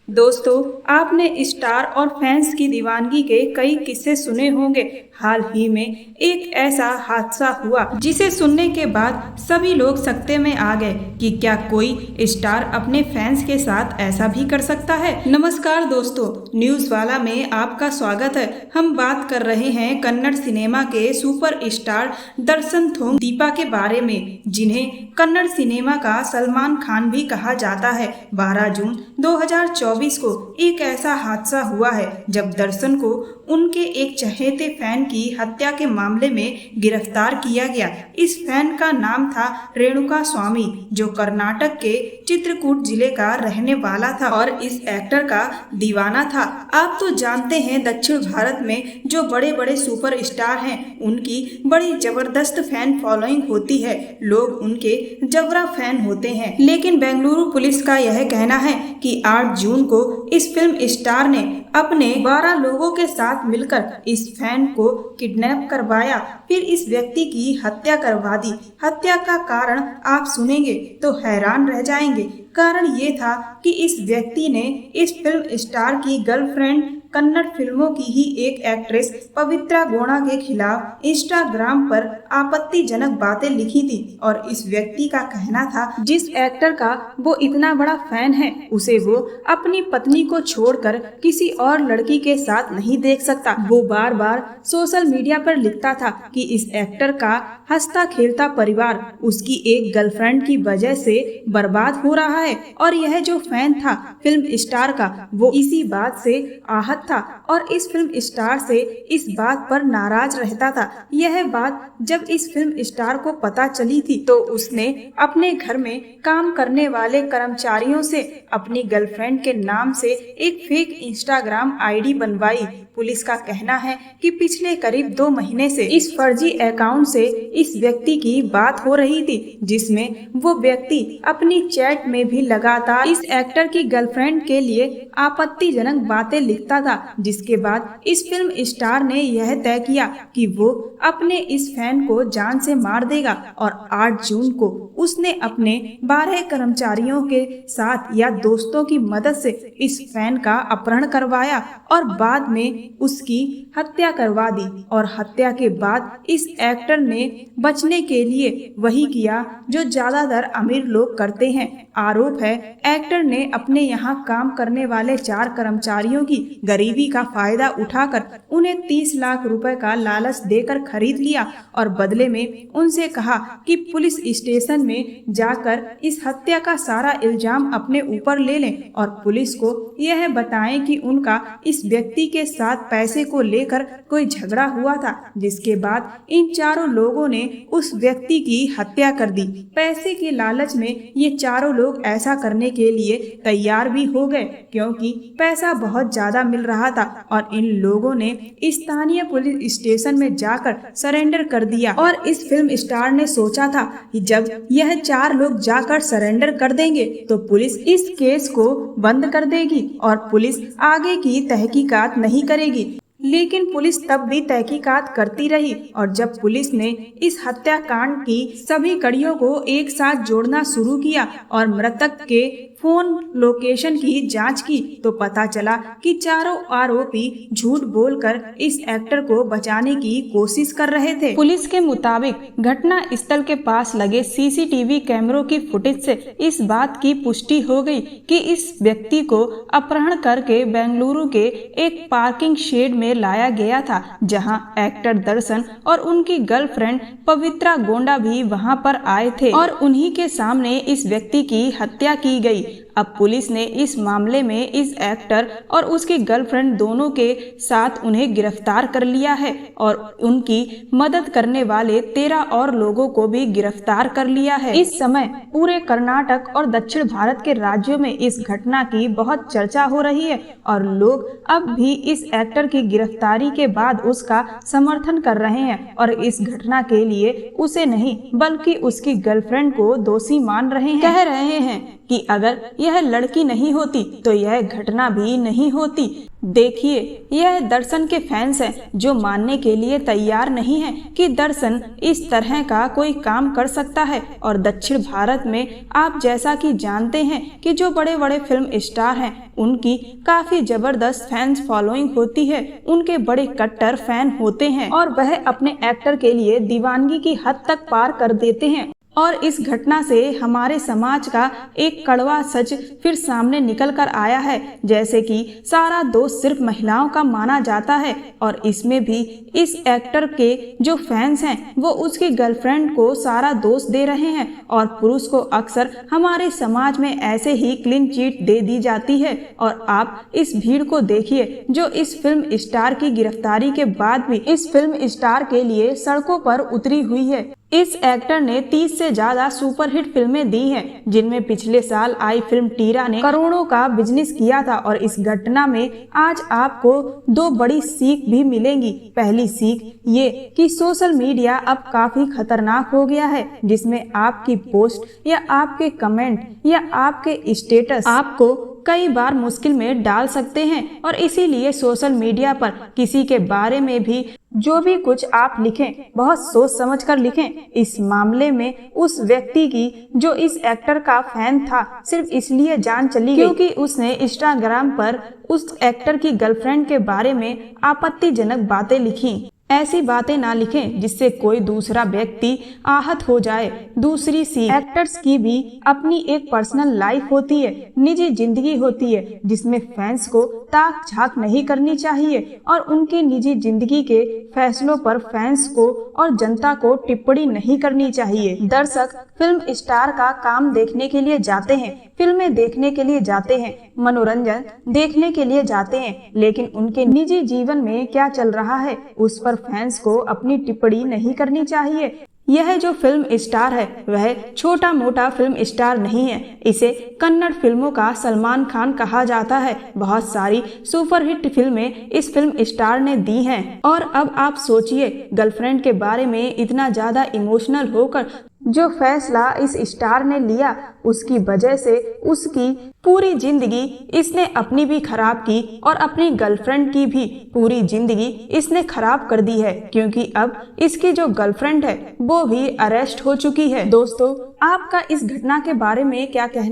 दोस्तों, आपने स्टार और फैंस की दीवानगी के कई किस्से सुने होंगे। हाल ही में एक ऐसा हादसा हुआ जिसे सुनने के बाद सभी लोग सकते में आ गए कि क्या कोई स्टार अपने फैंस के साथ ऐसा भी कर सकता है। नमस्कार दोस्तों, न्यूज़ वाला में आपका स्वागत है। हम बात कर रहे हैं कन्नड़ सिनेमा के सुपर स्टार दर्शन थोंगदीपा के बारे में, जिन्हें कन्नड़ सिनेमा का सलमान खान भी कहा जाता है। 12 जून 2024 को एक ऐसा हादसा हुआ है जब दर्शन को उनके एक चहेते फैन की हत्या के मामले में गिरफ्तार किया गया। इस फैन का नाम था रेणुका स्वामी, जो कर्नाटक के चित्रकूट जिले का रहने वाला था और इस एक्टर का दीवाना था। आप तो जानते हैं, दक्षिण भारत में जो बड़े बड़े सुपर स्टार हैं उनकी बड़ी जबरदस्त फैन फॉलोइंग होती है। लोग उनके जबरा फैन होते हैं। लेकिन बेंगलुरु पुलिस का यह कहना है कि 8 जून को इस फिल्म स्टार ने अपने 12 लोगों के साथ मिलकर इस फैन को किडनैप करवाया, फिर इस व्यक्ति की हत्या करवा दी। हत्या का कारण आप सुनेंगे तो हैरान रह जाएंगे। कारण ये था कि इस व्यक्ति ने इस फिल्म स्टार की गर्लफ्रेंड, कन्नड़ फिल्मों की ही एक एक्ट्रेस पवित्रा गोड़ा के खिलाफ इंस्टाग्राम पर आपत्तिजनक बातें लिखी थी और इस व्यक्ति का कहना था जिस एक्टर का वो इतना बड़ा फैन है उसे वो अपनी पत्नी को छोड़कर किसी और लड़की के साथ नहीं देख सकता। वो बार बार सोशल मीडिया पर लिखता था कि इस एक्टर का हंसता खेलता परिवार उसकी एक गर्लफ्रेंड की वजह से बर्बाद हो रहा है और यह जो फैन था फिल्म स्टार का वो इसी बात से आहत था और इस फिल्म स्टार से इस बात पर नाराज रहता था। यह बात जब इस फिल्म स्टार को पता चली थी तो उसने अपने घर में काम करने वाले कर्मचारियों से अपनी गर्लफ्रेंड के नाम से एक फेक इंस्टाग्राम आईडी बनवाई। पुलिस का कहना है कि पिछले करीब 2 महीने से इस फर्जी अकाउंट से इस व्यक्ति की बात हो रही थी, जिसमें वो व्यक्ति अपनी चैट में भी लगातार इस एक्टर की गर्लफ्रेंड के लिए आपत्तिजनक बातें लिखता था। जिसके बाद इस फिल्म स्टार ने यह तय किया कि वो अपने इस फैन को जान से मार देगा और 8 जून को उसने अपने 12 कर्मचारियों के साथ या दोस्तों की मदद से इस फैन का अपहरण करवाया और बाद में उसकी हत्या करवा दी। और हत्या के बाद इस एक्टर ने बचने के लिए वही किया जो ज्यादातर अमीर लोग करते हैं। आरोप है एक्टर ने अपने यहाँ काम करने वाले 4 कर्मचारियों की गरीबी का फायदा उठाकर उन्हें 30 लाख रुपए का लालच देकर खरीद लिया और बदले में उनसे कहा कि पुलिस स्टेशन में जाकर इस हत्या का सारा इल्जाम अपने ऊपर ले लें और पुलिस को यह बताएं कि उनका इस व्यक्ति के साथ पैसे को लेकर कोई झगड़ा हुआ था। जिसके बाद इन चारों लोगों ने उस व्यक्ति की हत्या कर दी। पैसे के लालच में ये चारों लोग ऐसा करने के लिए तैयार भी हो गए क्योंकि पैसा बहुत ज्यादा मिल रहा था और इन लोगों ने स्थानीय पुलिस स्टेशन में जाकर सरेंडर कर दिया। और इस फिल्म स्टार ने सोचा था कि जब यह 4 लोग जाकर सरेंडर कर देंगे तो पुलिस इस केस को बंद कर देगी और पुलिस आगे की तहकीकात नहीं करेगी। लेकिन पुलिस तब भी तहकीकात करती रही और जब पुलिस ने इस हत्याकांड की सभी कड़ियों को एक साथ जोड़ना शुरू किया और मृतक के फोन लोकेशन की जांच की तो पता चला कि चारों आरोपी झूठ बोलकर इस एक्टर को बचाने की कोशिश कर रहे थे। पुलिस के मुताबिक घटना स्थल के पास लगे सीसीटीवी कैमरों की फुटेज से इस बात की पुष्टि हो गई कि इस व्यक्ति को अपहरण करके बेंगलुरु के एक पार्किंग शेड में लाया गया था, जहां एक्टर दर्शन और उनकी गर्लफ्रेंड पवित्रा गोंडा भी वहां पर आए थे और उन्हीं के सामने इस व्यक्ति की हत्या की गई। अब पुलिस ने इस मामले में इस एक्टर और उसकी गर्लफ्रेंड दोनों के साथ उन्हें गिरफ्तार कर लिया है और उनकी मदद करने वाले 13 और लोगों को भी गिरफ्तार कर लिया है। इस समय पूरे कर्नाटक और दक्षिण भारत के राज्यों में इस घटना की बहुत चर्चा हो रही है और लोग अब भी इस एक्टर की गिरफ्तारी के बाद उसका समर्थन कर रहे हैं और इस घटना के लिए उसे नहीं बल्कि उसकी गर्लफ्रेंड को दोषी मान रहे हैं। कह रहे हैं कि अगर यह लड़की नहीं होती तो यह घटना भी नहीं होती। देखिए, यह दर्शन के फैंस हैं जो मानने के लिए तैयार नहीं हैं कि दर्शन इस तरह का कोई काम कर सकता है। और दक्षिण भारत में आप जैसा कि जानते हैं कि जो बड़े बड़े फिल्म स्टार हैं उनकी काफी जबरदस्त फैंस फॉलोइंग होती है, उनके बड़े कट्टर फैन होते हैं और वह अपने एक्टर के लिए दीवानगी की हद तक पार कर देते हैं। और इस घटना से हमारे समाज का एक कड़वा सच फिर सामने निकल कर आया है, जैसे कि सारा दोष सिर्फ महिलाओं का माना जाता है और इसमें भी इस एक्टर के जो फैंस हैं वो उसकी गर्लफ्रेंड को सारा दोष दे रहे हैं और पुरुष को अक्सर हमारे समाज में ऐसे ही क्लीन चिट दे दी जाती है। और आप इस भीड़ को देखिए जो इस फिल्म स्टार की गिरफ्तारी के बाद भी इस फिल्म स्टार के लिए सड़कों पर उतरी हुई है। इस एक्टर ने 30 से ज्यादा सुपरहिट फिल्में दी हैं, जिनमें पिछले साल आई फिल्म टीरा ने करोड़ों का बिजनेस किया था। और इस घटना में आज आपको दो बड़ी सीख भी मिलेंगी। पहली सीख ये कि सोशल मीडिया अब काफी खतरनाक हो गया है, जिसमें आपकी पोस्ट या आपके कमेंट या आपके स्टेटस आपको कई बार मुश्किल में डाल सकते हैं। और इसीलिए सोशल मीडिया पर किसी के बारे में भी जो भी कुछ आप लिखें बहुत सोच समझ कर लिखें। इस मामले में उस व्यक्ति की जो इस एक्टर का फैन था सिर्फ इसलिए जान चली गई क्योंकि उसने इंस्टाग्राम पर उस एक्टर की गर्लफ्रेंड के बारे में आपत्तिजनक बातें लिखी। ऐसी बातें ना लिखें जिससे कोई दूसरा व्यक्ति आहत हो जाए। दूसरी सीख, एक्टर्स की भी अपनी एक पर्सनल लाइफ होती है, निजी जिंदगी होती है, जिसमें फैंस को ताक झांक नहीं करनी चाहिए और उनकी निजी जिंदगी के फैसलों पर फैंस को और जनता को टिप्पणी नहीं करनी चाहिए। दर्शक फिल्म स्टार का काम देखने के लिए जाते हैं, फिल्में देखने के लिए जाते हैं, मनोरंजन देखने के लिए जाते हैं, लेकिन उनके निजी जीवन में क्या चल रहा है उस पर फैंस को अपनी टिप्पणी नहीं करनी चाहिए। यह जो फिल्म स्टार है वह छोटा मोटा फिल्म स्टार नहीं है, इसे कन्नड़ फिल्मों का सलमान खान कहा जाता है। बहुत सारी सुपरहिट फिल्में इस फिल्म स्टार ने दी हैं। और अब आप सोचिए, गर्लफ्रेंड के बारे में इतना ज्यादा इमोशनल होकर जो फैसला इस स्टार ने लिया उसकी वजह से उसकी पूरी जिंदगी इसने अपनी भी खराब की और अपनी गर्लफ्रेंड की भी पूरी जिंदगी इसने खराब कर दी है, क्योंकि अब इसकी जो गर्लफ्रेंड है वो भी अरेस्ट हो चुकी है। दोस्तों, आपका इस घटना के बारे में क्या कहना